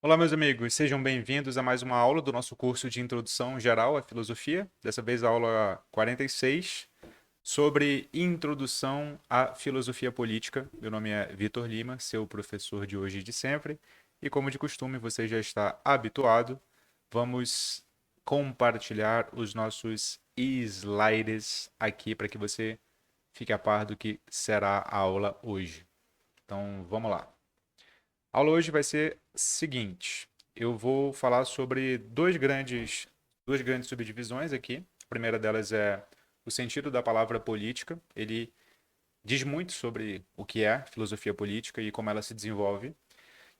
Olá, meus amigos, sejam bem-vindos a mais uma aula do nosso curso de Introdução Geral à Filosofia. Dessa vez, a aula 46, sobre Introdução à Filosofia Política. Meu nome é Vitor Lima, seu professor de hoje e de sempre. E como de costume, você já está habituado, vamos compartilhar os nossos slides aqui para que você fique a par do que será a aula hoje. Então, vamos lá. A aula hoje vai ser seguinte. Eu vou falar sobre duas grandes subdivisões aqui. A primeira delas é o sentido da palavra política. Ele diz muito sobre o que é filosofia política e como ela se desenvolve.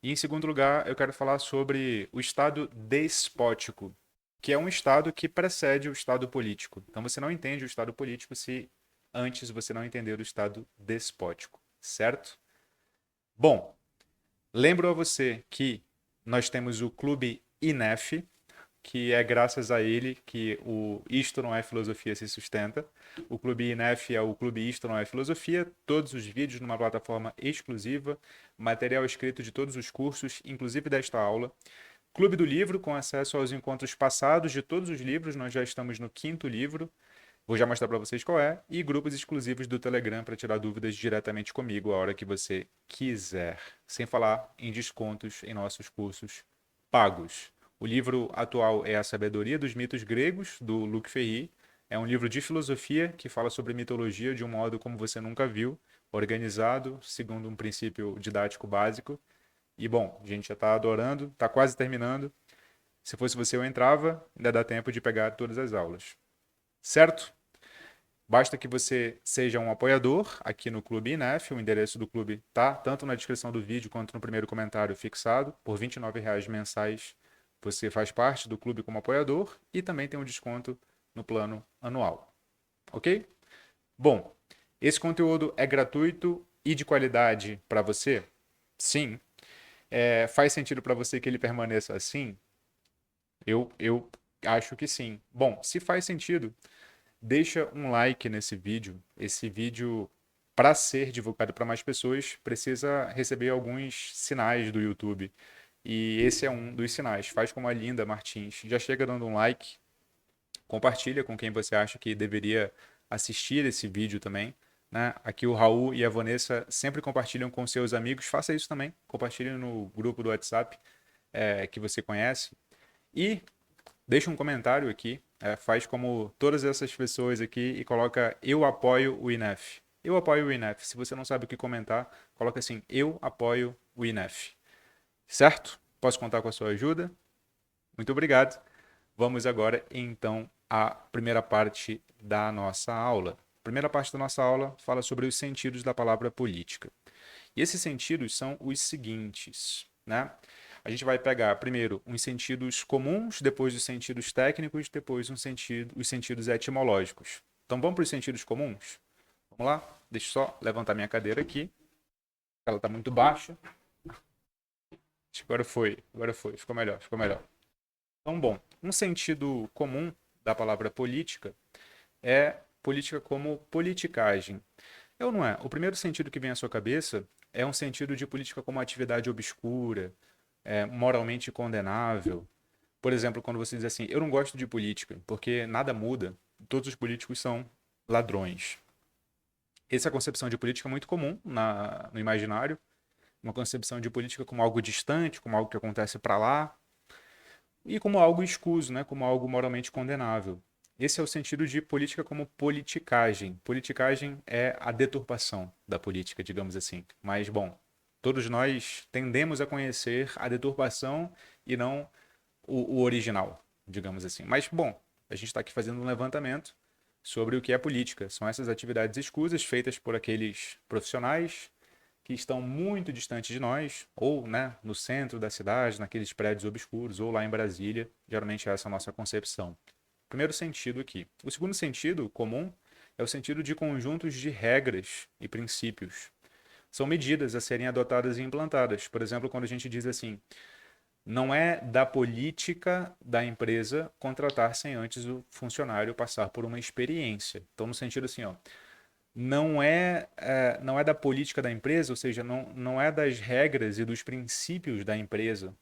E em segundo lugar, eu quero falar sobre o estado despótico, que é um estado que precede o estado político. Então você não entende o estado político se antes você não entender o estado despótico, certo? Bom, lembro a você que nós temos o Clube INEF, que é graças a ele que o Isto Não É Filosofia se sustenta. O Clube INEF é o Clube Isto Não É Filosofia, todos os vídeos numa plataforma exclusiva, material escrito de todos os cursos, inclusive desta aula. Clube do Livro, com acesso aos encontros passados de todos os livros, nós já estamos no quinto livro. Vou já mostrar para vocês qual é. E grupos exclusivos do Telegram para tirar dúvidas diretamente comigo a hora que você quiser. Sem falar em descontos em nossos cursos pagos. O livro atual é A Sabedoria dos Mitos Gregos, do Luc Ferry. É um livro de filosofia que fala sobre mitologia de um modo como você nunca viu, organizado, segundo um princípio didático básico. E bom, a gente já está adorando, está quase terminando. Se fosse você, eu entrava, ainda dá tempo de pegar todas as aulas. Certo? Basta que você seja um apoiador aqui no Clube INEF. O endereço do clube tá tanto na descrição do vídeo quanto no primeiro comentário fixado. Por R$ 29 mensais você faz parte do clube como apoiador e também tem um desconto no plano anual. Ok? Bom, esse conteúdo é gratuito e de qualidade para você? Sim. Faz sentido para você que ele permaneça assim? Eu acho que sim. Bom, se faz sentido, deixa um like nesse vídeo. Esse vídeo, para ser divulgado para mais pessoas, precisa receber alguns sinais do YouTube. E esse é um dos sinais. Faz como a Linda Martins. Já chega dando um like, compartilha com quem você acha que deveria assistir esse vídeo também. Né? Aqui o Raul e a Vanessa sempre compartilham com seus amigos. Faça isso também. Compartilhe no grupo do WhatsApp que você conhece. E deixa um comentário aqui, faz como todas essas pessoas aqui e coloca eu apoio o INEF. Eu apoio o INEF. Se você não sabe o que comentar, coloca assim, eu apoio o INEF. Certo? Posso contar com a sua ajuda? Muito obrigado. Vamos agora, então, à primeira parte da nossa aula. A primeira parte da nossa aula fala sobre os sentidos da palavra política. E esses sentidos são os seguintes, né? A gente vai pegar primeiro os sentidos comuns, depois os sentidos técnicos, depois os sentidos etimológicos. Então vamos para os sentidos comuns? Vamos lá? Deixa eu só levantar minha cadeira aqui. Ela está muito baixa. Agora foi, ficou melhor, ficou melhor. Então, bom, um sentido comum da palavra política é política como politicagem. É ou não é? O primeiro sentido que vem à sua cabeça é um sentido de política como atividade obscura, moralmente condenável. Por exemplo, quando você diz assim, eu não gosto de política, porque nada muda, todos os políticos são ladrões. Essa é a concepção de política muito comum no imaginário, uma concepção de política como algo distante, como algo que acontece para lá, e como algo escuso, né, como algo moralmente condenável. Esse é o sentido de política como politicagem. Politicagem é a deturpação da política, digamos assim. Mas, bom, todos nós tendemos a conhecer a deturpação e não o original, digamos assim. Mas, bom, a gente está aqui fazendo um levantamento sobre o que é política. São essas atividades escusas feitas por aqueles profissionais que estão muito distantes de nós, ou né, no centro da cidade, naqueles prédios obscuros, ou lá em Brasília. Geralmente essa é a nossa concepção. Primeiro sentido aqui. O segundo sentido comum é o sentido de conjuntos de regras e princípios. São medidas a serem adotadas e implantadas. Por exemplo, quando a gente diz assim, não é da política da empresa contratar sem antes o funcionário passar por uma experiência. Então, no sentido assim, ó, não é da política da empresa, ou seja, não é das regras e dos princípios da empresa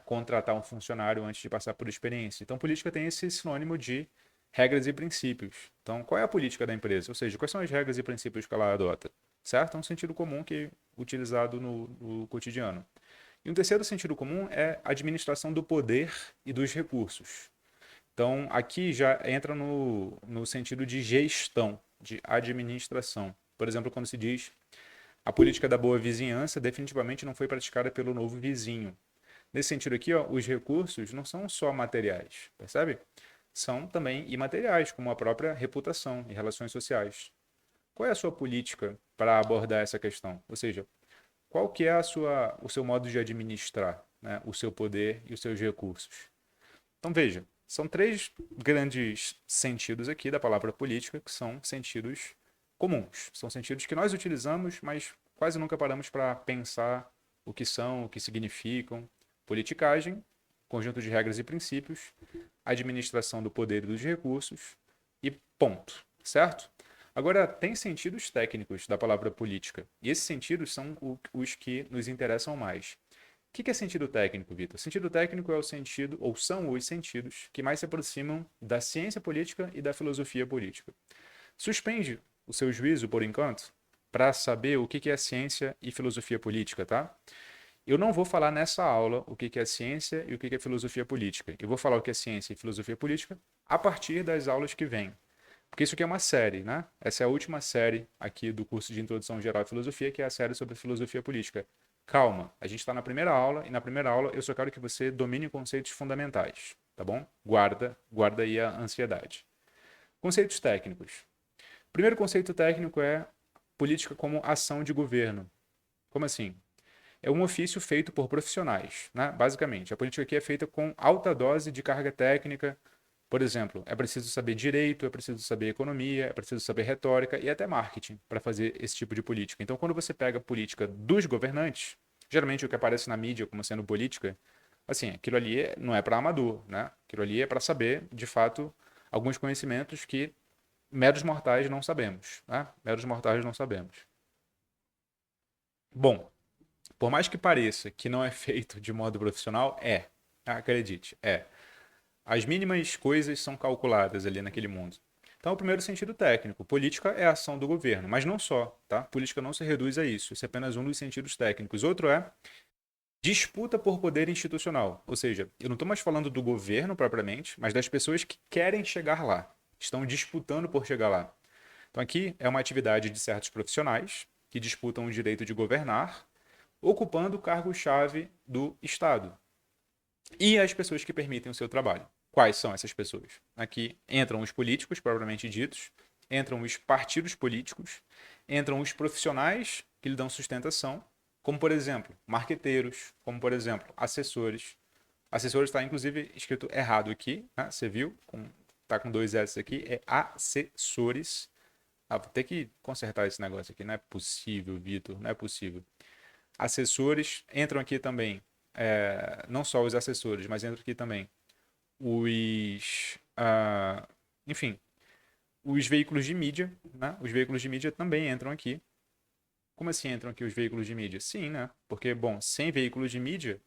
contratar um funcionário antes de passar por experiência. Então, política tem esse sinônimo de regras e princípios. Então, qual é a política da empresa? Ou seja, quais são as regras e princípios que ela adota? Certo? É um sentido comum que é utilizado no cotidiano. E um terceiro sentido comum é a administração do poder e dos recursos. Então, aqui já entra no sentido de gestão, de administração. Por exemplo, quando se diz a política da boa vizinhança definitivamente não foi praticada pelo novo vizinho. Nesse sentido aqui, ó, os recursos não são só materiais, percebe? São também imateriais, como a própria reputação e relações sociais. Qual é a sua política para abordar essa questão? Ou seja, qual que é o seu modo de administrar, né, o seu poder e os seus recursos? Então veja, são três grandes sentidos aqui da palavra política que são sentidos comuns. São sentidos que nós utilizamos, mas quase nunca paramos para pensar o que são, o que significam. Politicagem, conjunto de regras e princípios, administração do poder e dos recursos e ponto, certo? Agora, tem sentidos técnicos da palavra política, e esses sentidos são os que nos interessam mais. O que é sentido técnico, Vitor? Sentido técnico é o sentido, ou são os sentidos, que mais se aproximam da ciência política e da filosofia política. Suspende o seu juízo, por enquanto, para saber o que é ciência e filosofia política, tá? Eu não vou falar nessa aula o que é ciência e o que é filosofia política. Eu vou falar o que é ciência e filosofia política a partir das aulas que vêm. Porque isso aqui é uma série, né? Essa é a última série aqui do curso de Introdução Geral à Filosofia, que é a série sobre filosofia política. Calma, a gente está na primeira aula, e na primeira aula eu só quero que você domine conceitos fundamentais, tá bom? Guarda aí a ansiedade. Conceitos técnicos. O primeiro conceito técnico é política como ação de governo. Como assim? É um ofício feito por profissionais, né? Basicamente. A política aqui é feita com alta dose de carga técnica. Por exemplo, é preciso saber direito, é preciso saber economia, é preciso saber retórica e até marketing para fazer esse tipo de política. Então, quando você pega a política dos governantes, geralmente o que aparece na mídia como sendo política, assim, aquilo ali não é para amador, né? Aquilo ali é para saber, de fato, alguns conhecimentos que meros mortais não sabemos, né? Meros mortais não sabemos. Bom, por mais que pareça que não é feito de modo profissional, é. Acredite, é. As mínimas coisas são calculadas ali naquele mundo. Então, o primeiro sentido técnico. Política é a ação do governo, mas não só, tá? Política não se reduz a isso. Isso é apenas um dos sentidos técnicos. Outro é disputa por poder institucional. Ou seja, eu não estou mais falando do governo propriamente, mas das pessoas que querem chegar lá. Estão disputando por chegar lá. Então, aqui é uma atividade de certos profissionais que disputam o direito de governar, ocupando o cargo-chave do Estado. E as pessoas que permitem o seu trabalho. Quais são essas pessoas? Aqui entram os políticos, propriamente ditos, entram os partidos políticos, entram os profissionais que lhe dão sustentação, como, por exemplo, marqueteiros, como, por exemplo, assessores. Assessores está, inclusive, escrito errado aqui, né? Você viu? Está com dois S aqui, é assessores. Vou ter que consertar esse negócio aqui, não é possível, Vitor, não é possível. Assessores, entram aqui também, não só os assessores, mas entram aqui também enfim, os veículos de mídia, né? Os veículos de mídia também entram aqui. Como assim entram aqui os veículos de mídia? Sim, né? Porque, bom, sem veículos de mídia,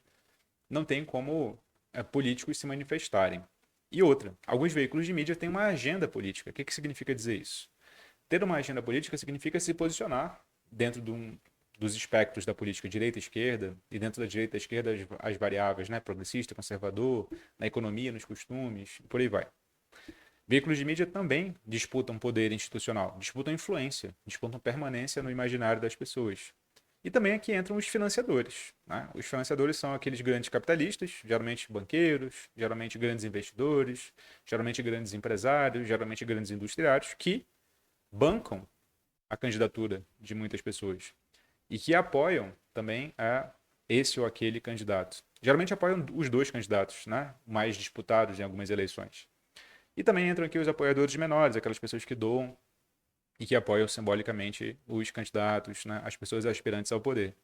não tem como políticos se manifestarem. E outra, alguns veículos de mídia têm uma agenda política. O que significa dizer isso? Ter uma agenda política significa se posicionar dentro dos espectros da política direita e esquerda, e dentro da direita e esquerda as variáveis, né? Progressista, conservador, na economia, nos costumes, por aí vai. Veículos de mídia também disputam poder institucional, disputam influência, disputam permanência no imaginário das pessoas. E também aqui entram os financiadores, né? Os financiadores são aqueles grandes capitalistas, geralmente banqueiros, geralmente grandes investidores, geralmente grandes empresários, geralmente grandes industriários, que bancam a candidatura de muitas pessoas e que apoiam também a esse ou aquele candidato. Geralmente apoiam os dois candidatos, né? Mais disputados em algumas eleições. E também entram aqui os apoiadores menores, aquelas pessoas que doam e que apoiam simbolicamente os candidatos, né? As pessoas aspirantes ao poder.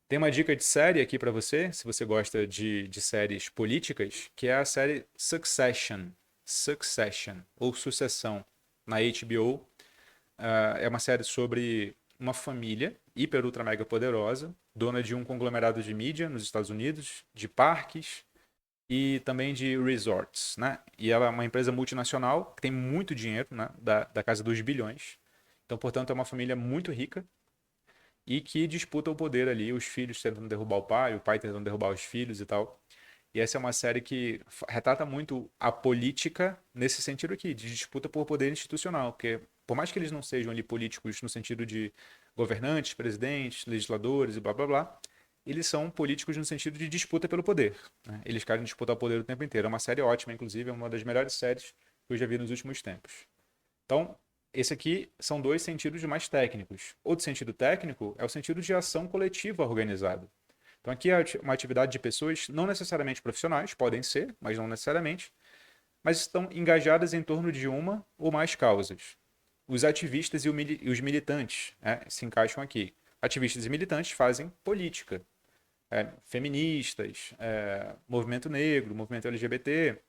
Tem uma dica de série aqui para você, se você gosta de séries políticas, que é a série Succession. Succession, ou Sucessão, na HBO. É uma série sobre uma família hiper, ultra, mega poderosa dona de um conglomerado de mídia nos Estados Unidos, de parques e também de resorts, né? E ela é uma empresa multinacional que tem muito dinheiro, né? Da casa dos bilhões. Então, portanto, é uma família muito rica e que disputa o poder ali, os filhos tentando derrubar o pai tentando derrubar os filhos e tal. E essa é uma série que retrata muito a política nesse sentido aqui, de disputa por poder institucional, porque por mais que eles não sejam ali políticos no sentido de governantes, presidentes, legisladores e blá blá blá, eles são políticos no sentido de disputa pelo poder, né? Eles querem disputar o poder o tempo inteiro. É uma série ótima, inclusive, é uma das melhores séries que eu já vi nos últimos tempos. Então, esse aqui são dois sentidos mais técnicos. Outro sentido técnico é o sentido de ação coletiva organizada. Então, aqui é uma atividade de pessoas não necessariamente profissionais, podem ser, mas não necessariamente, mas estão engajadas em torno de uma ou mais causas. Os ativistas e os militantes, né, se encaixam aqui. Ativistas e militantes fazem política. Feministas, movimento negro, movimento LGBT,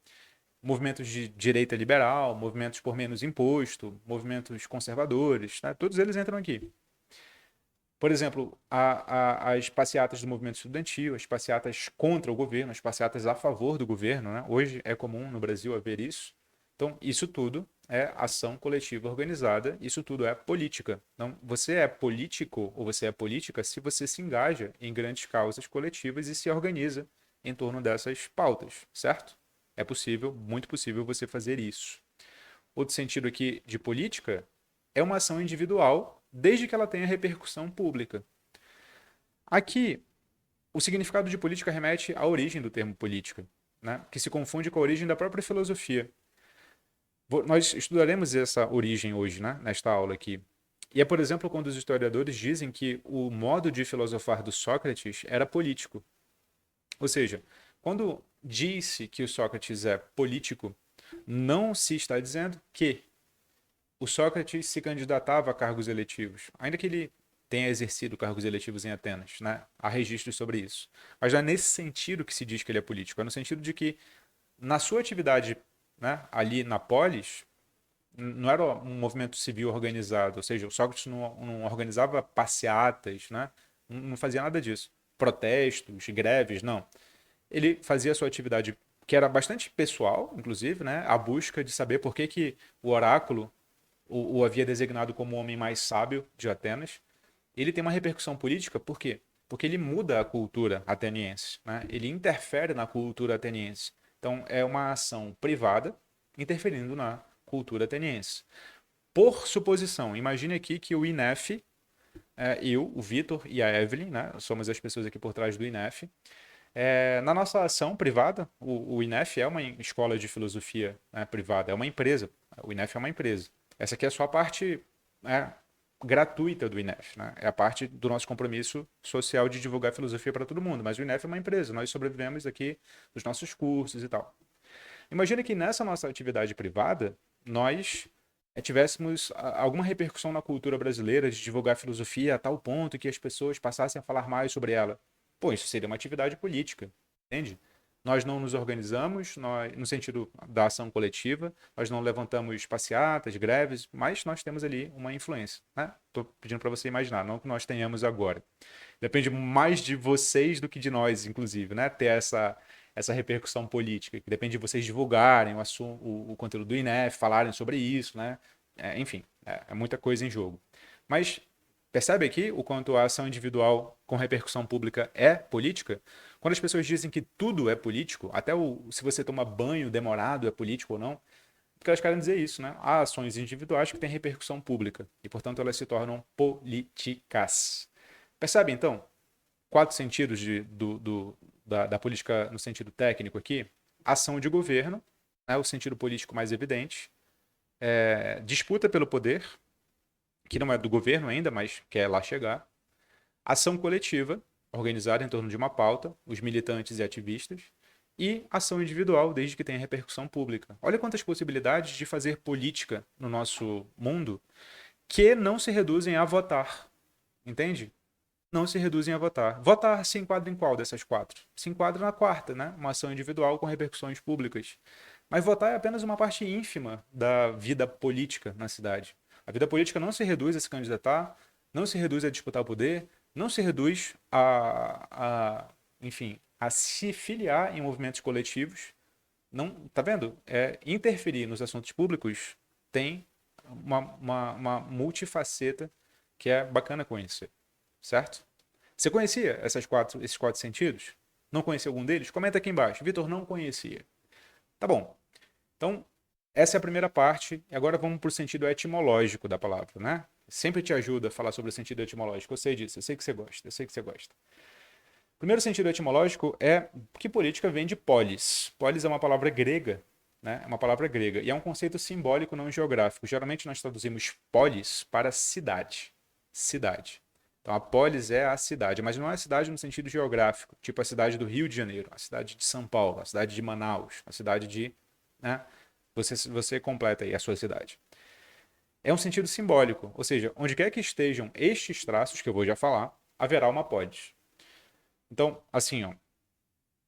movimentos de direita liberal, movimentos por menos imposto, movimentos conservadores, né? Todos eles entram aqui. Por exemplo, as passeatas do movimento estudantil, as passeatas contra o governo, as passeatas a favor do governo, né? Hoje é comum no Brasil haver isso. Então, isso tudo é ação coletiva organizada, isso tudo é política. Então, você é político ou você é política se você se engaja em grandes causas coletivas e se organiza em torno dessas pautas, certo? É possível, muito possível você fazer isso. Outro sentido aqui de política é uma ação individual, desde que ela tenha repercussão pública. Aqui, o significado de política remete à origem do termo política, né? Que se confunde com a origem da própria filosofia. Nós estudaremos essa origem hoje, né? Nesta aula aqui. E é, por exemplo, quando os historiadores dizem que o modo de filosofar do Sócrates era político. Ou seja, quando disse que o Sócrates é político, não se está dizendo que o Sócrates se candidatava a cargos eletivos, ainda que ele tenha exercido cargos eletivos em Atenas, né? Há registros sobre isso. Mas não é nesse sentido que se diz que ele é político, é no sentido de que, na sua atividade, né, ali na polis, não era um movimento civil organizado, ou seja, o Sócrates não organizava passeatas, né? Não fazia nada disso. Protestos, greves, não. Ele fazia a sua atividade, que era bastante pessoal, inclusive, né? A busca de saber por que, que o oráculo o havia designado como o homem mais sábio de Atenas. Ele tem uma repercussão política, por quê? Porque ele muda a cultura ateniense, né? Ele interfere na cultura ateniense. Então, é uma ação privada interferindo na cultura ateniense. Por suposição, imagine aqui que o INEF, eu, o Vitor e a Evelyn, né? Somos as pessoas aqui por trás do INEF. Na nossa ação privada, o INEF é uma escola de filosofia, né, privada, é uma empresa. O INEF é uma empresa. Essa aqui é só a parte, né, gratuita do INEF, né? É a parte do nosso compromisso social de divulgar filosofia para todo mundo. Mas o INEF é uma empresa, nós sobrevivemos aqui dos nossos cursos e tal. Imagina que nessa nossa atividade privada, nós tivéssemos alguma repercussão na cultura brasileira de divulgar filosofia a tal ponto que as pessoas passassem a falar mais sobre ela. Pô, isso seria uma atividade política, entende? Nós não nos organizamos no sentido da ação coletiva, nós não levantamos passeatas, greves, mas nós temos ali uma influência, né? Estou pedindo para você imaginar, não que nós tenhamos agora. Depende mais de vocês do que de nós, inclusive, né? Ter essa repercussão política, que depende de vocês divulgarem o conteúdo do INEF, falarem sobre isso, né? Enfim, é muita coisa em jogo. Mas percebe aqui o quanto a ação individual com repercussão pública é política? Quando as pessoas dizem que tudo é político, até se você toma banho demorado é político ou não, porque elas querem dizer isso, né? Há ações individuais que têm repercussão pública e, portanto, elas se tornam políticas. Percebe, então, quatro sentidos da política no sentido técnico aqui? Ação de governo, né? O sentido político mais evidente. Disputa pelo poder, que não é do governo ainda, mas quer lá chegar. Ação coletiva, organizada em torno de uma pauta, os militantes e ativistas. E ação individual, desde que tenha repercussão pública. Olha quantas possibilidades de fazer política no nosso mundo que não se reduzem a votar. Entende? Não se reduzem a votar. Votar se enquadra em qual dessas quatro? Se enquadra na quarta, né? Uma ação individual com repercussões públicas. Mas votar é apenas uma parte ínfima da vida política na cidade. A vida política não se reduz a se candidatar, não se reduz a disputar o poder, não se reduz enfim, a se filiar em movimentos coletivos. Não, tá vendo? Interferir nos assuntos públicos tem uma multifaceta que é bacana conhecer, certo? Você conhecia esses quatro sentidos? Não conhecia algum deles? Comenta aqui embaixo. Vitor, não conhecia. Tá bom. Então, essa é a primeira parte. E agora vamos para o sentido etimológico da palavra, né? Sempre te ajuda a falar sobre o sentido etimológico. Eu sei disso, eu sei que você gosta, eu sei que você gosta. O primeiro sentido etimológico é que política vem de polis. Polis é uma palavra grega, né? É uma palavra grega. E é um conceito simbólico, não geográfico. Geralmente nós traduzimos polis para cidade. Cidade. Então a polis é a cidade, mas não é a cidade no sentido geográfico, tipo a cidade do Rio de Janeiro, a cidade de São Paulo, a cidade de Manaus, a cidade de, né? Você completa aí a sua cidade. É um sentido simbólico, ou seja, onde quer que estejam estes traços, que eu vou já falar, haverá uma polis. Então, assim, ó,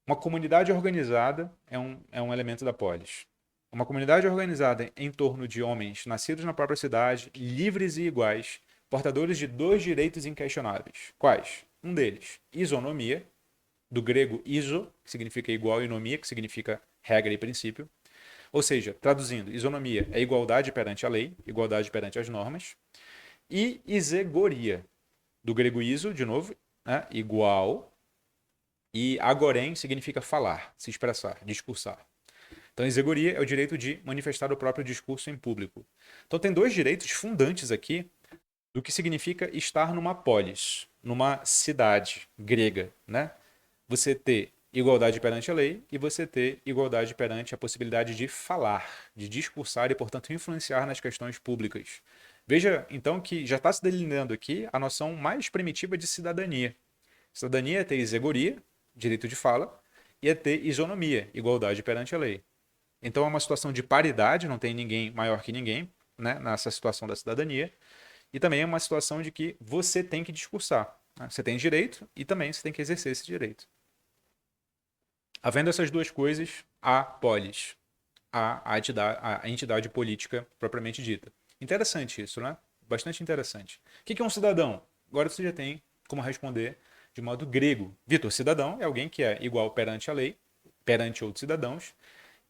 uma comunidade organizada é um elemento da polis. Uma comunidade organizada em torno de homens nascidos na própria cidade, livres e iguais, portadores de dois direitos inquestionáveis. Quais? Um deles, isonomia, do grego iso, que significa igual, e nomia, que significa regra e princípio. Ou seja, traduzindo, isonomia é igualdade perante a lei, igualdade perante as normas. E isegoria, do grego iso, de novo, né? Igual, e agorém significa falar, se expressar, discursar. Então, isegoria é o direito de manifestar o próprio discurso em público. Então, tem dois direitos fundantes aqui do que significa estar numa polis, numa cidade grega, né? Você ter igualdade perante a lei e você ter igualdade perante a possibilidade de falar, de discursar e, portanto, influenciar nas questões públicas. Veja, então, que já está se delineando aqui a noção mais primitiva de cidadania. Cidadania é ter isegoria, direito de fala, e é ter isonomia, igualdade perante a lei. Então é uma situação de paridade, não tem ninguém maior que ninguém, né, nessa situação da cidadania. E também é uma situação de que você tem que discursar, né? Você tem direito e também você tem que exercer esse direito. Havendo essas duas coisas, há polis, a entidade política propriamente dita. Interessante isso, né? Bastante interessante. O que é um cidadão? Agora você já tem como responder de modo grego. Vitor, cidadão é alguém que é igual perante a lei, perante outros cidadãos,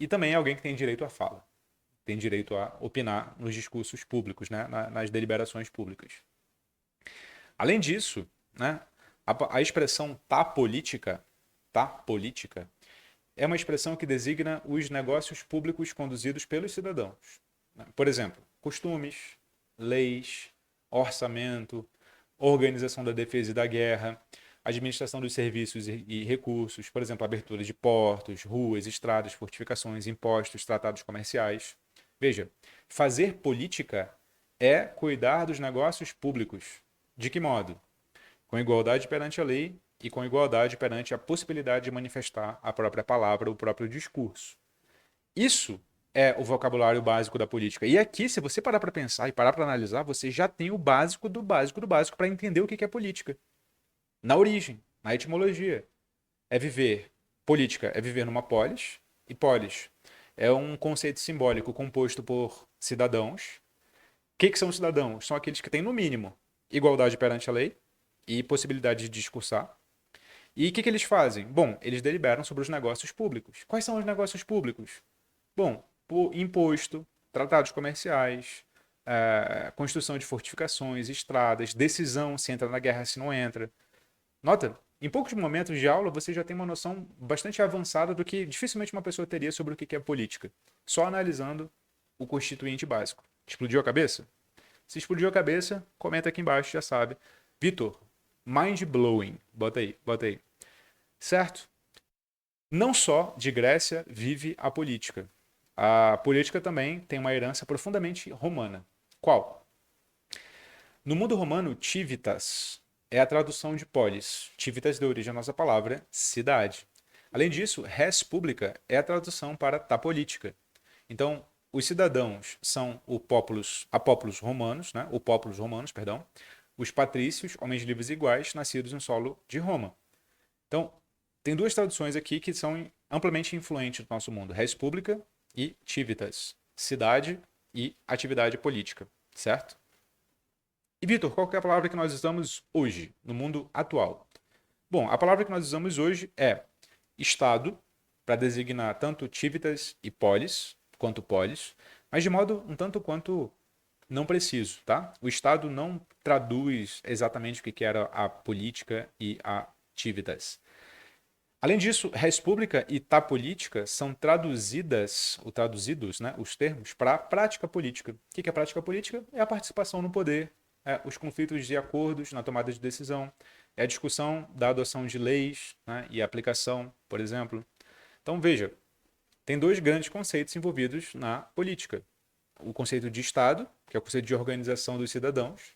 e também é alguém que tem direito à fala, tem direito a opinar nos discursos públicos, né? Nas deliberações públicas. Além disso, né? A expressão tá política, é uma expressão que designa os negócios públicos conduzidos pelos cidadãos. Por exemplo, costumes, leis, orçamento, organização da defesa e da guerra, administração dos serviços e recursos, por exemplo, abertura de portos, ruas, estradas, fortificações, impostos, tratados comerciais. Veja, fazer política é cuidar dos negócios públicos. De que modo? Com igualdade perante a lei e com igualdade perante a possibilidade de manifestar a própria palavra, o próprio discurso. Isso é o vocabulário básico da política. E aqui, se você parar para pensar e parar para analisar, você já tem o básico do básico do básico para entender o que é política. Na origem, na etimologia. É viver, política é viver numa polis, e polis é um conceito simbólico composto por cidadãos. O que são cidadãos? São aqueles que têm, no mínimo, igualdade perante a lei e possibilidade de discursar. E o que eles fazem? Bom, eles deliberam sobre os negócios públicos. Quais são os negócios públicos? Bom, por imposto, tratados comerciais, construção de fortificações, estradas, decisão se entra na guerra, se não entra. Nota, em poucos momentos de aula você já tem uma noção bastante avançada do que dificilmente uma pessoa teria sobre o que é política, só analisando o constituinte básico. Explodiu a cabeça? Se explodiu a cabeça, comenta aqui embaixo, já sabe. Vitor, mind blowing. Bota aí, bota aí. Certo? Não só de Grécia vive a política. A política também tem uma herança profundamente romana. Qual? No mundo romano, civitas é a tradução de polis. Civitas deu origem à nossa palavra cidade. Além disso, res publica é a tradução para ta política. Então, os cidadãos são a populos romanos, né? O populos romanos, perdão. Os patrícios, homens livres e iguais, nascidos no solo de Roma. Então, tem duas traduções aqui que são amplamente influentes no nosso mundo: res publica e civitas, cidade e atividade política, certo? E Vitor, qual que é a palavra que nós usamos hoje, no mundo atual? Bom, a palavra que nós usamos hoje é Estado, para designar tanto civitas e polis, quanto polis, mas de modo um tanto quanto não preciso, tá? O Estado não traduz exatamente o que era a política e a civitas. Além disso, res pública e tá política são traduzidas, ou traduzidos, né, os termos, para prática política. O que é prática política? É a participação no poder, os conflitos de acordos na tomada de decisão, é a discussão da adoção de leis, né, e aplicação, por exemplo. Então, veja, tem dois grandes conceitos envolvidos na política. O conceito de Estado, que é o conceito de organização dos cidadãos,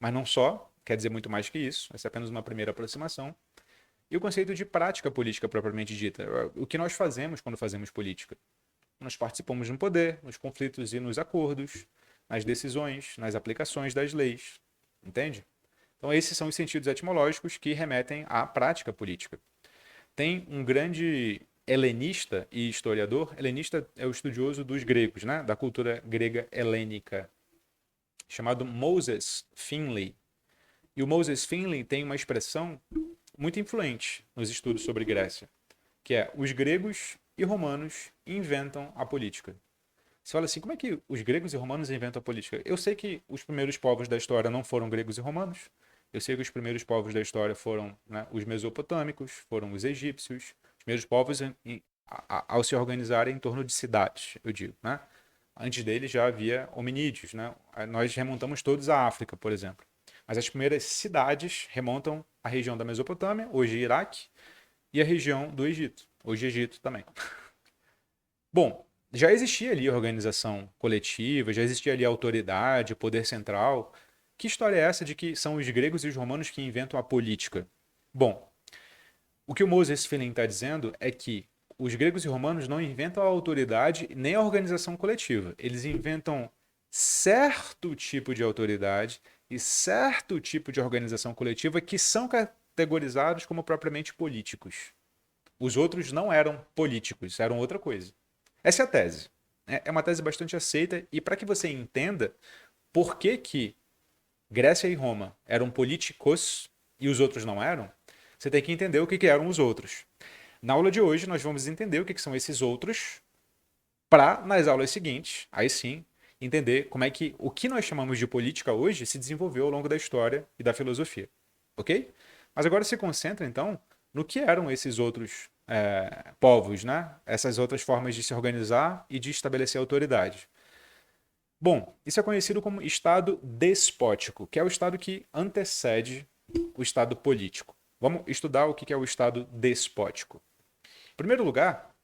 mas não só, quer dizer muito mais que isso, essa é apenas uma primeira aproximação. E o conceito de prática política propriamente dita. O que nós fazemos quando fazemos política? Nós participamos no poder, nos conflitos e nos acordos, nas decisões, nas aplicações das leis. Entende? Então, esses são os sentidos etimológicos que remetem à prática política. Tem um grande helenista e historiador. Helenista é o estudioso dos gregos, né? Da cultura grega helênica, chamado Moses Finley. E o Moses Finley tem uma expressão muito influente nos estudos sobre Grécia, que é os gregos e romanos inventam a política. Você fala assim, como é que os gregos e romanos inventam a política? Eu sei que os primeiros povos da história não foram gregos e romanos. Eu sei que os primeiros povos da história foram, né, os mesopotâmicos, foram os egípcios. Os primeiros povos, ao se organizarem em torno de cidades, eu digo, né? Antes deles já havia hominídeos, né? Nós remontamos todos à África, por exemplo. Mas as primeiras cidades remontam à região da Mesopotâmia, hoje Iraque, e a região do Egito, hoje Egito também. Bom, já existia ali organização coletiva, já existia ali autoridade, poder central. Que história é essa de que são os gregos e os romanos que inventam a política? Bom, o que o Moses Finley está dizendo é que os gregos e romanos não inventam a autoridade nem a organização coletiva. Eles inventam certo tipo de autoridade e certo tipo de organização coletiva que são categorizados como propriamente políticos. Os outros não eram políticos, eram outra coisa. Essa é a tese. É uma tese bastante aceita e para que você entenda por que Grécia e Roma eram políticos e os outros não eram, você tem que entender o que eram os outros. Na aula de hoje, nós vamos entender o que são esses outros para, nas aulas seguintes, aí sim, entender como é que o que nós chamamos de política hoje se desenvolveu ao longo da história e da filosofia. Ok? Mas agora se concentra, então, no que eram esses outros povos, né? Essas outras formas de se organizar e de estabelecer autoridade. Bom, isso é conhecido como Estado despótico, que é o Estado que antecede o Estado político. Vamos estudar o que é o Estado despótico. Em primeiro lugar,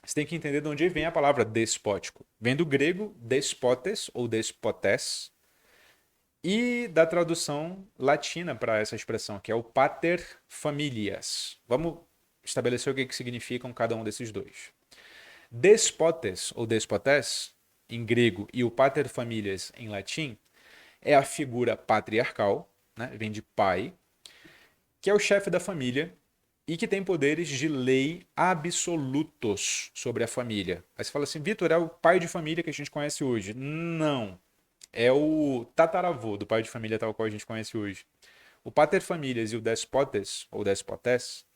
você tem que entender de onde vem a palavra despótico. Vem do grego despotes ou despotes e da tradução latina para essa expressão, que é o pater familias. Vamos estabelecer o que significam cada um desses dois. Despotes ou despotes, em grego, e o pater familias em latim, é a figura patriarcal, né? Vem de pai, que é o chefe da família e que tem poderes de lei absolutos sobre a família. Aí você fala assim, Vitor, é o pai de família que a gente conhece hoje. Não. É o tataravô do pai de família tal qual a gente conhece hoje. O pater familias e o despotes, ou despotes,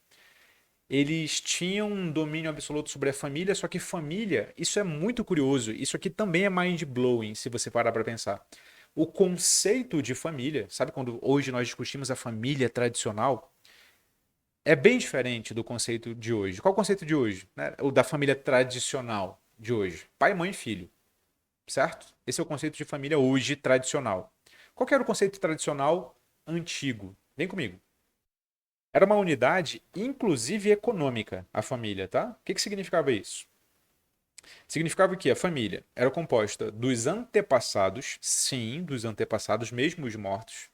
eles tinham um domínio absoluto sobre a família, só que família, isso é muito curioso. Isso aqui também é mind-blowing, se você parar para pensar. O conceito de família, sabe quando hoje nós discutimos a família tradicional? É bem diferente do conceito de hoje. Qual é o conceito de hoje? Né? O da família tradicional de hoje. Pai, mãe e filho. Certo? Esse é o conceito de família hoje tradicional. Qual que era o conceito tradicional antigo? Vem comigo. Era uma unidade, inclusive econômica, a família, tá? O que significava isso? Significava que a família era composta dos antepassados, sim, dos antepassados, mesmo os mortos,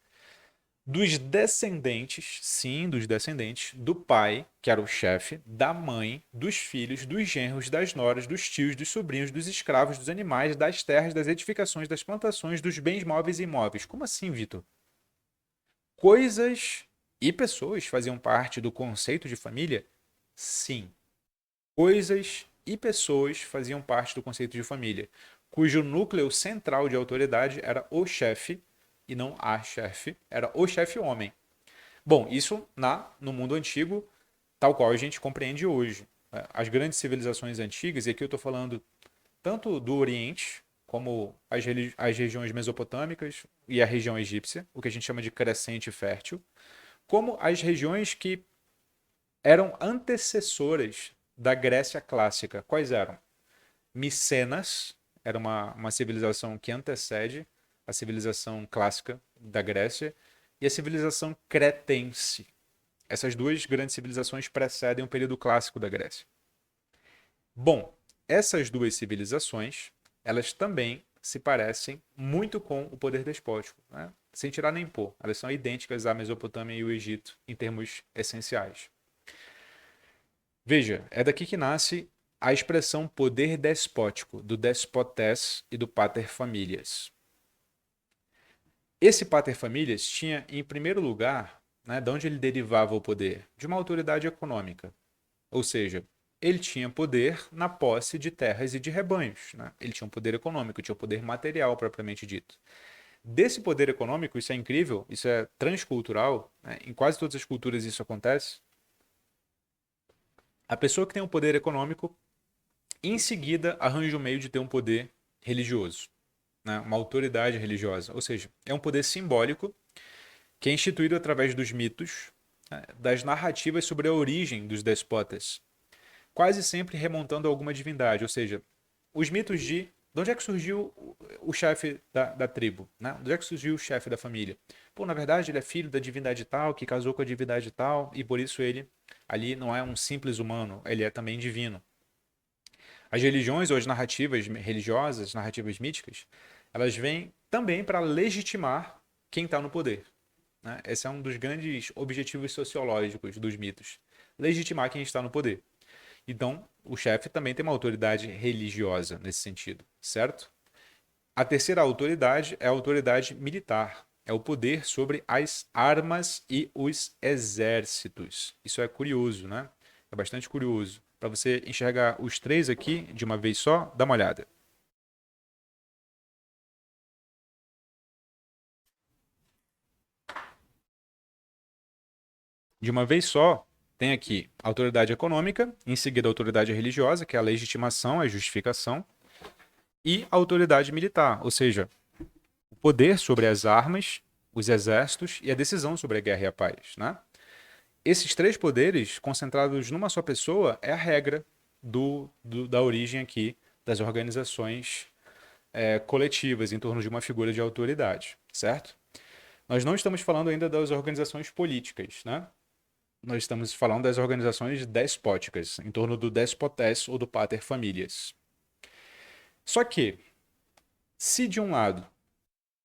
dos descendentes, sim, dos descendentes, do pai, que era o chefe, da mãe, dos filhos, dos genros, das noras, dos tios, dos sobrinhos, dos escravos, dos animais, das terras, das edificações, das plantações, dos bens móveis e imóveis. Como assim, Vitor? Coisas e pessoas faziam parte do conceito de família? Sim. Coisas e pessoas faziam parte do conceito de família, cujo núcleo central de autoridade era o chefe, e não a chefe, era o chefe homem. Bom, isso no mundo antigo, tal qual a gente compreende hoje. As grandes civilizações antigas, e aqui eu estou falando tanto do Oriente, como as regiões mesopotâmicas e a região egípcia, o que a gente chama de crescente fértil, como as regiões que eram antecessoras da Grécia clássica. Quais eram? Micenas, era uma civilização que antecede a civilização clássica da Grécia, e a civilização cretense. Essas duas grandes civilizações precedem o período clássico da Grécia. Bom, essas duas civilizações, elas também se parecem muito com o poder despótico, né? Sem tirar nem pôr. Elas são idênticas à Mesopotâmia e o Egito em termos essenciais. Veja, é daqui que nasce a expressão poder despótico, do despotés e do pater familias. Esse pater familias tinha, em primeiro lugar, né, de onde ele derivava o poder? De uma autoridade econômica. Ou seja, ele tinha poder na posse de terras e de rebanhos. Né? Ele tinha um poder econômico, tinha um poder material propriamente dito. Desse poder econômico, isso é incrível, isso é transcultural, né? Em quase todas as culturas isso acontece. A pessoa que tem um poder econômico, em seguida, arranja um meio de ter um poder religioso, né? Uma autoridade religiosa. Ou seja, é um poder simbólico que é instituído através dos mitos, né? Das narrativas sobre a origem dos despotas, quase sempre remontando a alguma divindade. Ou seja, os mitos de onde é que surgiu o chefe da tribo? Né? De onde é que surgiu o chefe da família? Pô, na verdade, ele é filho da divindade tal, que casou com a divindade tal, e por isso ele ali não é um simples humano, ele é também divino. As religiões ou as narrativas religiosas, narrativas míticas, elas vêm também para legitimar quem está no poder. Né? Esse é um dos grandes objetivos sociológicos dos mitos. Legitimar quem está no poder. Então, o chefe também tem uma autoridade religiosa nesse sentido, certo? A terceira autoridade é a autoridade militar. É o poder sobre as armas e os exércitos. Isso é curioso, né? É bastante curioso. Para você enxergar os três aqui de uma vez só, dá uma olhada. De uma vez só, tem aqui a autoridade econômica, em seguida a autoridade religiosa, que é a legitimação, a justificação, e a autoridade militar, ou seja, o poder sobre as armas, os exércitos e a decisão sobre a guerra e a paz, né? Esses três poderes concentrados numa só pessoa é a regra da origem aqui das organizações coletivas em torno de uma figura de autoridade, certo? Nós não estamos falando ainda das organizações políticas, né? Nós estamos falando das organizações despóticas, em torno do despotés ou do pater familias. Só que, se de um lado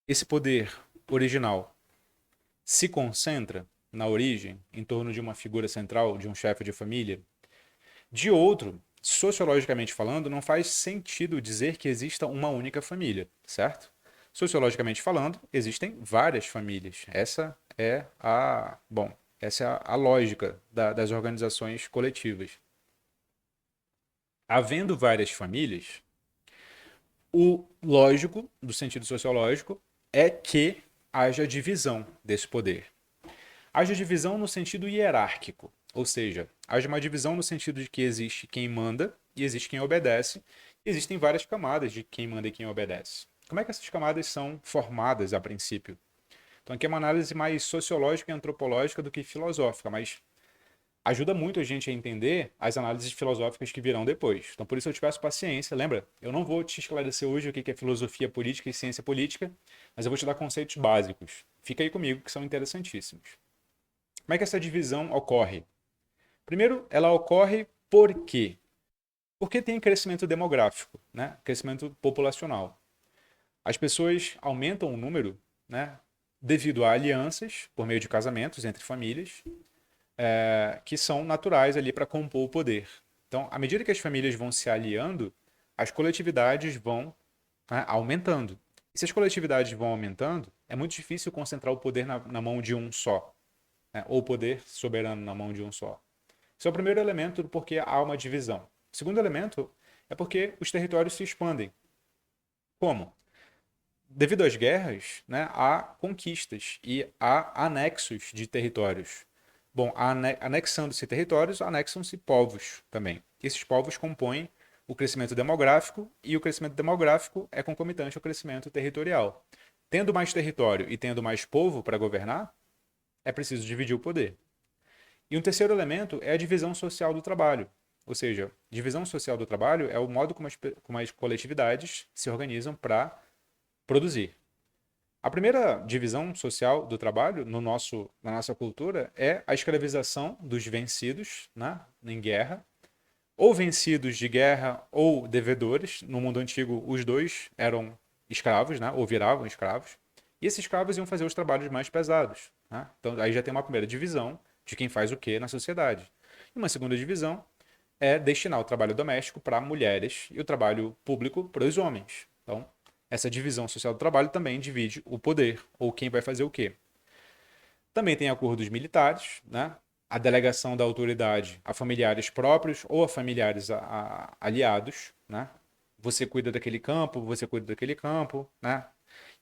esse poder original se concentra na origem, em torno de uma figura central, de um chefe de família, de outro, sociologicamente falando, não faz sentido dizer que exista uma única família, certo? Sociologicamente falando, existem várias famílias. Essa é a lógica das organizações coletivas. Havendo várias famílias, o lógico, do sentido sociológico, é que haja divisão desse poder. Haja divisão no sentido hierárquico, ou seja, haja uma divisão no sentido de que existe quem manda e existe quem obedece, e existem várias camadas de quem manda e quem obedece. Como é que essas camadas são formadas a princípio? Então aqui é uma análise mais sociológica e antropológica do que filosófica, mas ajuda muito a gente a entender as análises filosóficas que virão depois. Então por isso eu te peço paciência. Lembra, eu não vou te esclarecer hoje o que é filosofia política e ciência política, mas eu vou te dar conceitos básicos. Fica aí comigo que são interessantíssimos. Como é que essa divisão ocorre? Primeiro, ela ocorre por quê? Porque tem crescimento demográfico, né? Crescimento populacional. As pessoas aumentam o número, né? Devido a alianças por meio de casamentos entre famílias, que são naturais ali para compor o poder. Então, à medida que as famílias vão se aliando, as coletividades vão, né, aumentando. E se as coletividades vão aumentando, é muito difícil concentrar o poder na mão de um só, né? Ou o poder soberano na mão de um só. Esse é o primeiro elemento do porquê há uma divisão. O segundo elemento é porque os territórios se expandem. Como? devido às guerras, né, há conquistas e há anexos de territórios. Bom, anexando-se territórios, anexam-se povos também. Esses povos compõem o crescimento demográfico e o crescimento demográfico é concomitante ao crescimento territorial. Tendo mais território e tendo mais povo para governar, é preciso dividir o poder. E um terceiro elemento é a divisão social do trabalho. Ou seja, divisão social do trabalho é o modo como as coletividades se organizam para produzir. A primeira divisão social do trabalho na nossa cultura é a escravização dos vencidos, né, em guerra, ou vencidos de guerra ou devedores. No mundo antigo, os dois eram escravos, né, ou viravam escravos. E esses escravos iam fazer os trabalhos mais pesados. Né? Então, aí já tem uma primeira divisão de quem faz o que na sociedade. E uma segunda divisão é destinar o trabalho doméstico para mulheres e o trabalho público para os homens. Então, essa divisão social do trabalho também divide o poder, ou quem vai fazer o quê. Também tem acordos militares, né? A delegação da autoridade a familiares próprios ou a familiares aliados, né? Você cuida daquele campo, você cuida daquele campo, né?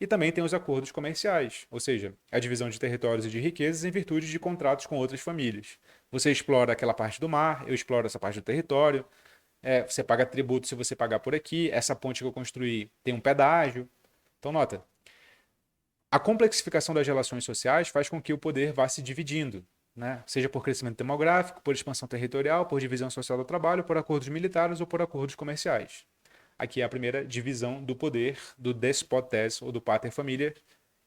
E também tem os acordos comerciais, ou seja, a divisão de territórios e de riquezas em virtude de contratos com outras famílias. Você explora aquela parte do mar, eu exploro essa parte do território, você paga tributo se você pagar por aqui, essa ponte que eu construí tem um pedágio. Então, nota, a complexificação das relações sociais faz com que o poder vá se dividindo, né? Seja por crescimento demográfico, por expansão territorial, por divisão social do trabalho, por acordos militares ou por acordos comerciais. Aqui é a primeira divisão do poder do despotés ou do pater familias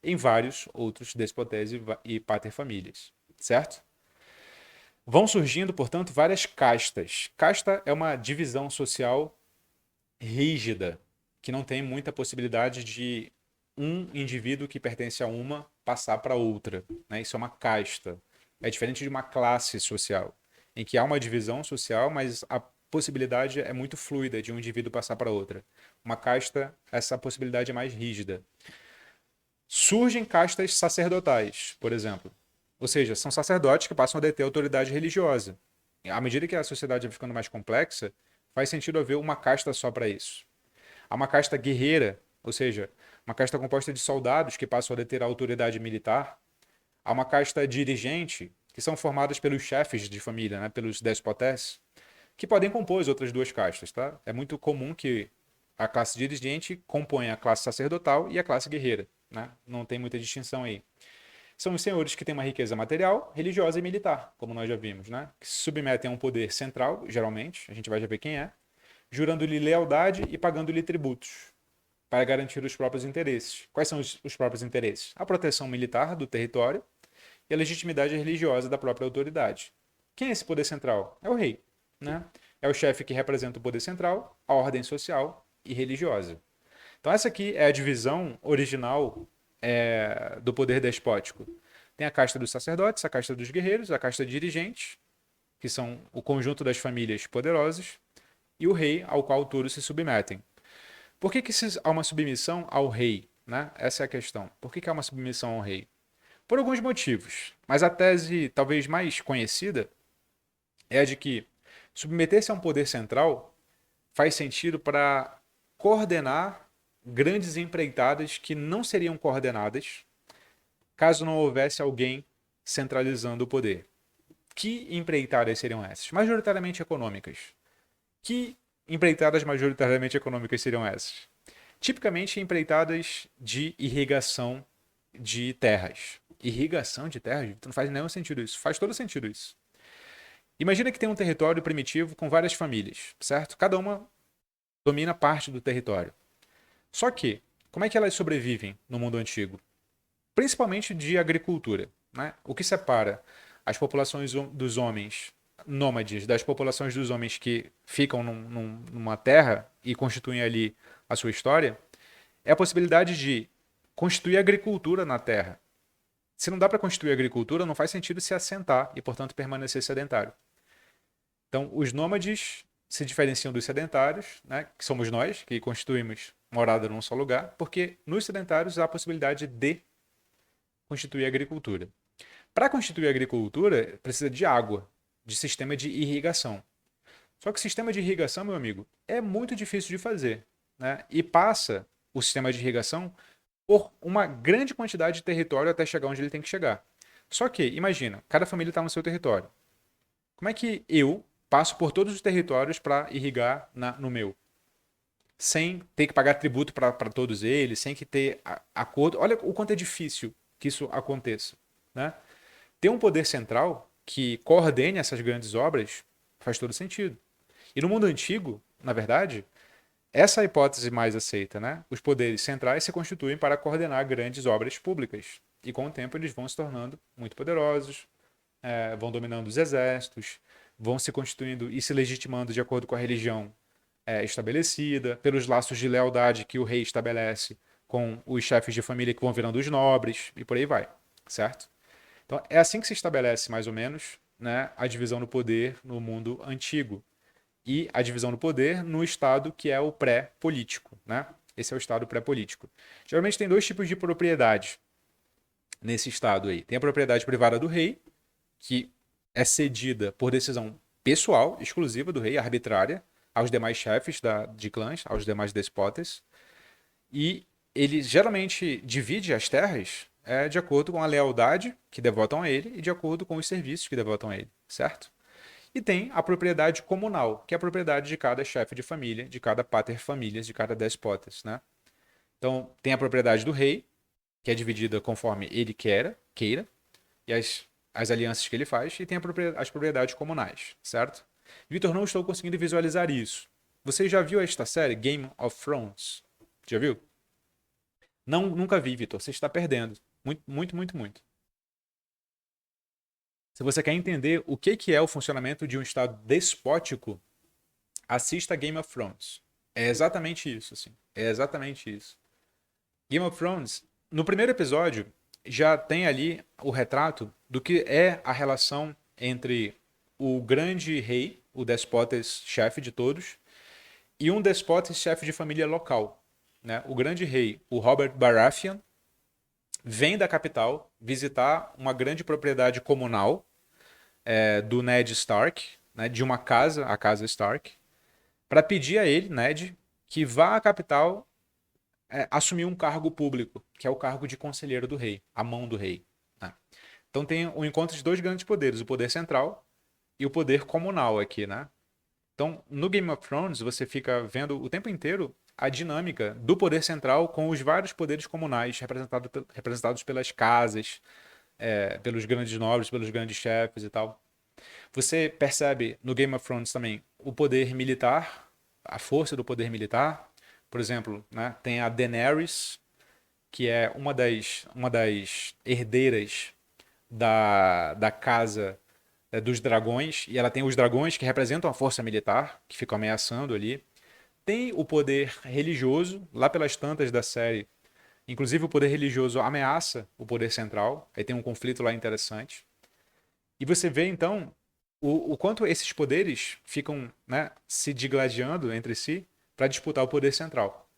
em vários outros despotés e pater familias, certo? Vão surgindo, portanto, várias castas. Casta é uma divisão social rígida, que não tem muita possibilidade de um indivíduo que pertence a uma passar para outra. Né? Isso é uma casta. É diferente de uma classe social, em que há uma divisão social, mas a possibilidade é muito fluida de um indivíduo passar para outra. Uma casta, essa possibilidade é mais rígida. Surgem castas sacerdotais, por exemplo. Ou seja, são sacerdotes que passam a deter autoridade religiosa. À medida que a sociedade vai ficando mais complexa, faz sentido haver uma casta só para isso. Há uma casta guerreira, ou seja, uma casta composta de soldados que passam a deter a autoridade militar. Há uma casta dirigente, que são formadas pelos chefes de família, né, pelos despotés, que podem compor as outras duas castas. Tá? É muito comum que a classe dirigente componha a classe sacerdotal e a classe guerreira. Né? Não tem muita distinção aí. São os senhores que têm uma riqueza material, religiosa e militar, como nós já vimos, né? Que se submetem a um poder central, geralmente, a gente vai já ver quem é, jurando-lhe lealdade e pagando-lhe tributos para garantir os próprios interesses. Quais são os próprios interesses? A proteção militar do território e a legitimidade religiosa da própria autoridade. Quem é esse poder central? É o rei. Né? É o chefe que representa o poder central, a ordem social e religiosa. Então essa aqui é a divisão original do poder despótico. Tem a casta dos sacerdotes, a casta dos guerreiros, a casta dirigente, que são o conjunto das famílias poderosas, e o rei ao qual todos se submetem. Por que há uma submissão ao rei? Né? Essa é a questão. Por que há uma submissão ao rei? Por alguns motivos. Mas a tese talvez mais conhecida é a de que submeter-se a um poder central faz sentido para coordenar grandes empreitadas que não seriam coordenadas caso não houvesse alguém centralizando o poder. Que empreitadas seriam essas? Majoritariamente econômicas. Que empreitadas majoritariamente econômicas seriam essas? Tipicamente empreitadas de irrigação de terras. Irrigação de terras? Não faz nenhum sentido isso. Faz todo sentido isso. Imagina que tem um território primitivo com várias famílias, certo? Cada uma domina parte do território. Só que, como é que elas sobrevivem no mundo antigo? Principalmente de agricultura. Né? O que separa as populações dos homens nômades das populações dos homens que ficam numa terra e constituem ali a sua história é a possibilidade de constituir agricultura na terra. Se não dá para constituir agricultura, não faz sentido se assentar e, portanto, permanecer sedentário. Então, os nômades se diferenciam dos sedentários, né, que somos nós, que constituímos morada num só lugar, porque nos sedentários há a possibilidade de constituir agricultura. Para constituir agricultura, precisa de água, de sistema de irrigação. Só que o sistema de irrigação, meu amigo, é muito difícil de fazer. Né? E passa o sistema de irrigação por uma grande quantidade de território até chegar onde ele tem que chegar. Só que, imagina, cada família está no seu território. Como é que eu passo por todos os territórios para irrigar no meu? Sem ter que pagar tributo para todos eles, sem que ter acordo. Olha o quanto é difícil que isso aconteça. Né? Ter um poder central que coordene essas grandes obras faz todo sentido. E no mundo antigo, na verdade, essa é a hipótese mais aceita. Né? Os poderes centrais se constituem para coordenar grandes obras públicas. E com o tempo eles vão se tornando muito poderosos, vão dominando os exércitos, vão se constituindo e se legitimando de acordo com a religião estabelecida, pelos laços de lealdade que o rei estabelece com os chefes de família que vão virando os nobres e por aí vai, certo? Então é assim que se estabelece mais ou menos, né, a divisão do poder no mundo antigo e a divisão do poder no estado que é o pré-político, né? Esse é o estado pré-político. Geralmente tem dois tipos de propriedade nesse estado aí. Tem a propriedade privada do rei, que é cedida por decisão pessoal, exclusiva do rei, arbitrária, aos demais chefes de clãs, aos demais despotas. E ele geralmente divide as terras de acordo com a lealdade que devotam a ele e de acordo com os serviços que devotam a ele, certo? E tem a propriedade comunal, que é a propriedade de cada chefe de família, de cada pater familias, de cada despotas, né? Então, tem a propriedade do rei, que é dividida conforme ele queira, e as alianças que ele faz, e tem as propriedades comunais, certo? Vitor, não estou conseguindo visualizar isso. Você já viu esta série, Game of Thrones? Já viu? Não, nunca vi, Vitor. Você está perdendo. Muito, muito, muito, muito. Se você quer entender o que é o funcionamento de um Estado despótico, assista Game of Thrones. É exatamente isso, assim. É exatamente isso. Game of Thrones, no primeiro episódio, já tem ali o retrato do que é a relação entre o grande rei, o despotas chefe de todos, e um despotas chefe de família local. Né? O grande rei, o Robert Baratheon, vem da capital visitar uma grande propriedade comunal do Ned Stark, né? De uma casa, a casa Stark, para pedir a ele, Ned, que vá à capital assumir um cargo público, que é o cargo de conselheiro do rei, a mão do rei. Né? Então tem o encontro de dois grandes poderes, o poder central e o poder comunal aqui, né? Então, no Game of Thrones, você fica vendo o tempo inteiro a dinâmica do poder central com os vários poderes comunais representados pelas casas, pelos grandes nobres, pelos grandes chefes e tal. Você percebe no Game of Thrones também o poder militar, a força do poder militar. Por exemplo, né, tem a Daenerys, que é uma das herdeiras da casa dos dragões, e ela tem os dragões que representam a força militar, que ficam ameaçando ali. Tem o poder religioso, lá pelas tantas da série. Inclusive o poder religioso ameaça o poder central, aí tem um conflito lá interessante. E você vê então o quanto esses poderes ficam, né, se digladiando entre si para disputar o poder central.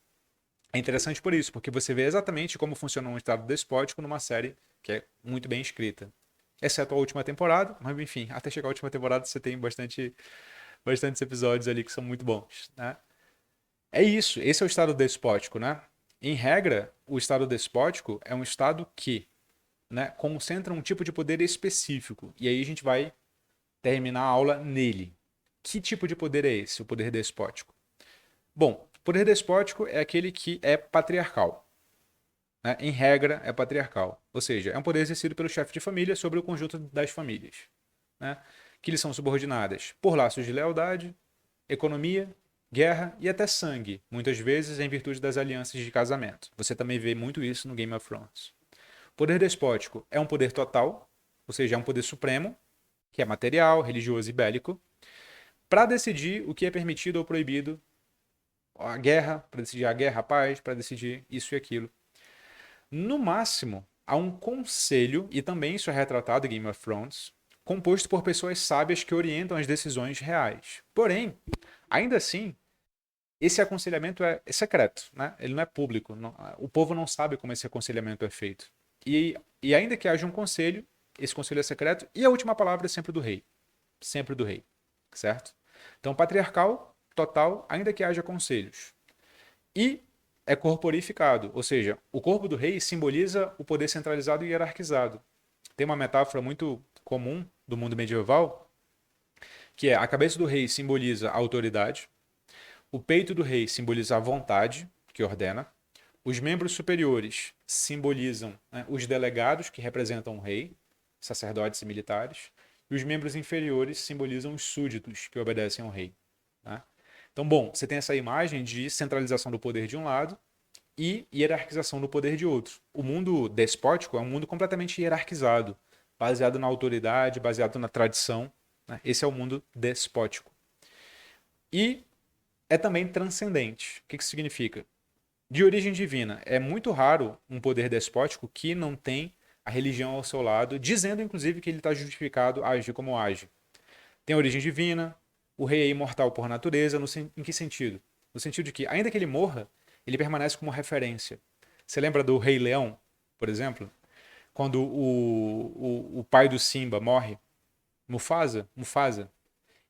É interessante por isso, porque você vê exatamente como funciona um estado despótico numa série que é muito bem escrita. Exceto a última temporada, mas enfim, até chegar à última temporada você tem bastantes episódios ali que são muito bons, né? É isso, esse é o estado despótico, né? Em regra, o estado despótico é um estado que, né, concentra um tipo de poder específico. E aí a gente vai terminar a aula nele. Que tipo de poder é esse, o poder despótico? Bom, o poder despótico é aquele que é patriarcal. Né? Em regra, é patriarcal. Ou seja, é um poder exercido pelo chefe de família sobre o conjunto das famílias. Né? Que lhes são subordinadas por laços de lealdade, economia, guerra e até sangue, muitas vezes em virtude das alianças de casamento. Você também vê muito isso no Game of Thrones. O poder despótico é um poder total, ou seja, é um poder supremo, que é material, religioso e bélico, para decidir o que é permitido ou proibido, a guerra, para decidir a guerra, a paz, para decidir isso e aquilo. No máximo, há um conselho, e também isso é retratado em Game of Thrones, composto por pessoas sábias que orientam as decisões reais. Porém, ainda assim, esse aconselhamento é secreto, né? Ele não é público. O povo não sabe como esse aconselhamento é feito. E ainda que haja um conselho, esse conselho é secreto e a última palavra é sempre do rei. Sempre do rei, certo? Então, patriarcal, total, ainda que haja conselhos. E é corporificado, ou seja, o corpo do rei simboliza o poder centralizado e hierarquizado. Tem uma metáfora muito comum do mundo medieval, que é a cabeça do rei simboliza a autoridade, o peito do rei simboliza a vontade, que ordena, os membros superiores simbolizam, né, os delegados, que representam o rei, sacerdotes e militares, e os membros inferiores simbolizam os súditos, que obedecem ao rei. Tá? Então, bom, você tem essa imagem de centralização do poder de um lado e hierarquização do poder de outro. O mundo despótico é um mundo completamente hierarquizado, baseado na autoridade, baseado na tradição. Né? Esse é o mundo despótico. E é também transcendente. O que isso significa? De origem divina. É muito raro um poder despótico que não tem a religião ao seu lado, dizendo inclusive que ele está justificado a agir como age. Tem origem divina, o rei é imortal por natureza, em que sentido? No sentido de que, ainda que ele morra, ele permanece como referência. Você lembra do Rei Leão, por exemplo? Quando o pai do Simba morre, Mufasa,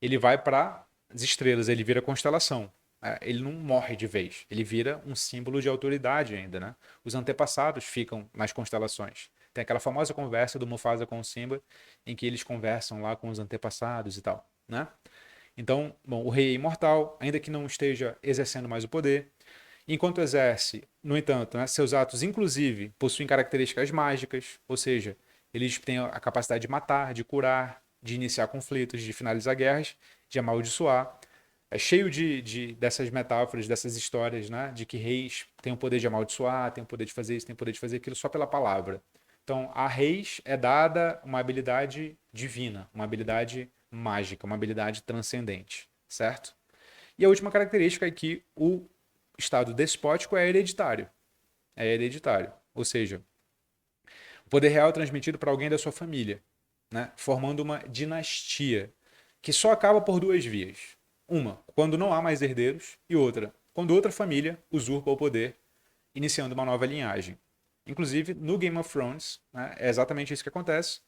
ele vai para as estrelas, ele vira constelação. Ele não morre de vez, ele vira um símbolo de autoridade ainda, né? Os antepassados ficam nas constelações. Tem aquela famosa conversa do Mufasa com o Simba, em que eles conversam lá com os antepassados e tal, né? Então, bom, o rei é imortal, ainda que não esteja exercendo mais o poder. Enquanto exerce, no entanto, né, seus atos, inclusive, possuem características mágicas, ou seja, eles têm a capacidade de matar, de curar, de iniciar conflitos, de finalizar guerras, de amaldiçoar. É cheio dessas metáforas, dessas histórias, né, de que reis têm o poder de amaldiçoar, têm o poder de fazer isso, têm o poder de fazer aquilo só pela palavra. Então, a reis é dada uma habilidade divina, uma habilidade mágica, uma habilidade transcendente, certo? E a última característica é que o estado despótico é hereditário. É hereditário. Ou seja, o poder real é transmitido para alguém da sua família, né? Formando uma dinastia que só acaba por duas vias. Uma, quando não há mais herdeiros, e outra, quando outra família usurpa o poder, iniciando uma nova linhagem. Inclusive, no Game of Thrones, né, é exatamente isso que acontece.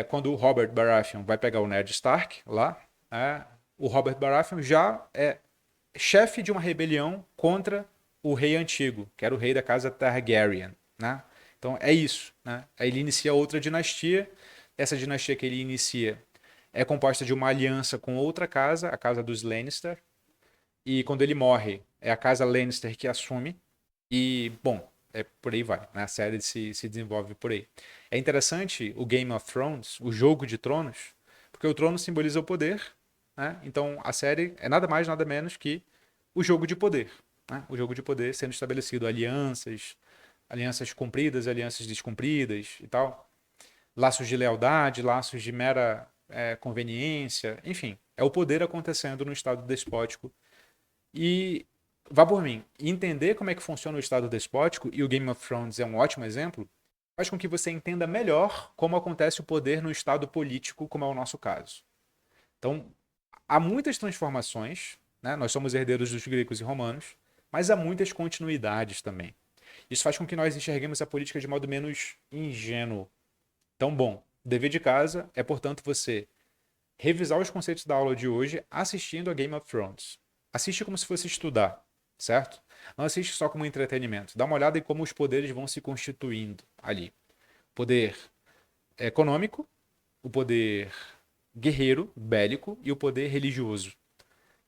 Quando o Robert Baratheon vai pegar o Ned Stark lá, o Robert Baratheon já é chefe de uma rebelião contra o rei antigo, que era o rei da casa Targaryen, né? Então é isso, né? Aí ele inicia outra dinastia. Essa dinastia que ele inicia é composta de uma aliança com outra casa, a casa dos Lannister. E quando ele morre, é a casa Lannister que assume. E, bom, por aí vai, né? A série se desenvolve por aí. É interessante o Game of Thrones, o Jogo de Tronos, porque o trono simboliza o poder, né? Então a série é nada mais, nada menos que o jogo de poder. Né? O jogo de poder sendo estabelecido, alianças cumpridas, alianças descumpridas e tal. Laços de lealdade, laços de mera conveniência, enfim. É o poder acontecendo no estado despótico. E vá por mim, entender como é que funciona o estado despótico, e o Game of Thrones é um ótimo exemplo, faz com que você entenda melhor como acontece o poder no estado político, como é o nosso caso. Então, há muitas transformações, né? Nós somos herdeiros dos gregos e romanos, mas há muitas continuidades também. Isso faz com que nós enxerguemos a política de modo menos ingênuo. Então, bom, o dever de casa é, portanto, você revisar os conceitos da aula de hoje assistindo a Game of Thrones. Assiste como se fosse estudar, certo? Não assiste só como entretenimento. Dá uma olhada em como os poderes vão se constituindo ali. Poder econômico, o poder guerreiro, bélico e o poder religioso.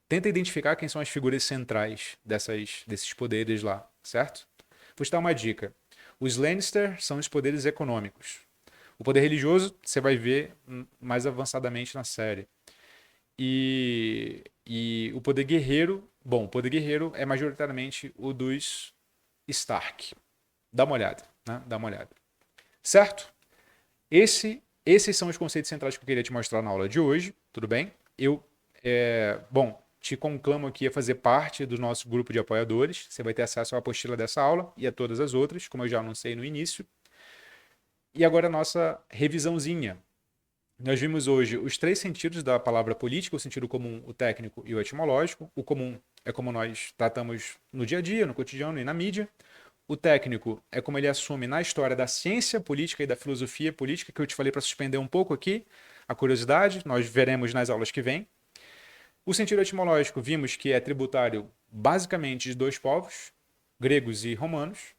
Tenta identificar quem são as figuras centrais desses poderes lá, certo? Vou te dar uma dica. Os Lannister são os poderes econômicos. O poder religioso você vai ver mais avançadamente na série. E o poder guerreiro, bom, o poder guerreiro é majoritariamente o dos Stark. Dá uma olhada, né? Dá uma olhada. Certo? Esses são os conceitos centrais que eu queria te mostrar na aula de hoje, tudo bem? Bom, te conclamo aqui a fazer parte do nosso grupo de apoiadores. Você vai ter acesso à apostila dessa aula e a todas as outras, como eu já anunciei no início. E agora a nossa revisãozinha. Nós vimos hoje os três sentidos da palavra política, o sentido comum, o técnico e o etimológico. O comum é como nós tratamos no dia a dia, no cotidiano e na mídia. O técnico é como ele assume na história da ciência política e da filosofia política, que eu te falei para suspender um pouco aqui a curiosidade, nós veremos nas aulas que vêm. O sentido etimológico vimos que é tributário basicamente de dois povos, gregos e romanos.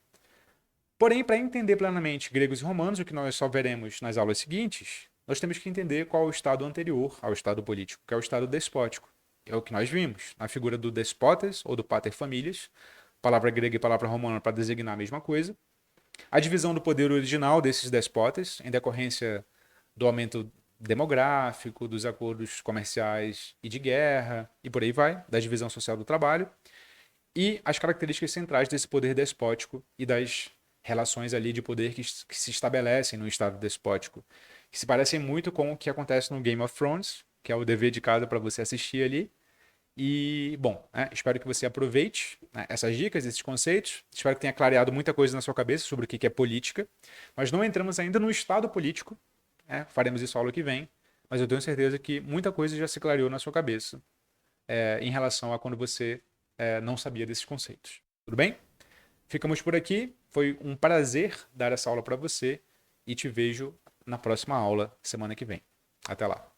Porém, para entender plenamente gregos e romanos, o que nós só veremos nas aulas seguintes, nós temos que entender qual é o estado anterior ao estado político, que é o estado despótico. É o que nós vimos na figura do despotes ou do pater familias, palavra grega e palavra romana para designar a mesma coisa. A divisão do poder original desses despotas, em decorrência do aumento demográfico, dos acordos comerciais e de guerra, e por aí vai, da divisão social do trabalho, e as características centrais desse poder despótico e das relações ali de poder que se estabelecem no estado despótico, que se parecem muito com o que acontece no Game of Thrones, que é o dever de casa para você assistir ali. E, bom, espero que você aproveite, né, essas dicas, esses conceitos. Espero que tenha clareado muita coisa na sua cabeça sobre o que é política. Nós não entramos ainda no estado político, né? Faremos isso aula que vem, mas eu tenho certeza que muita coisa já se clareou na sua cabeça em relação a quando você não sabia desses conceitos. Tudo bem? Ficamos por aqui. Foi um prazer dar essa aula para você e te vejo na próxima aula semana que vem. Até lá.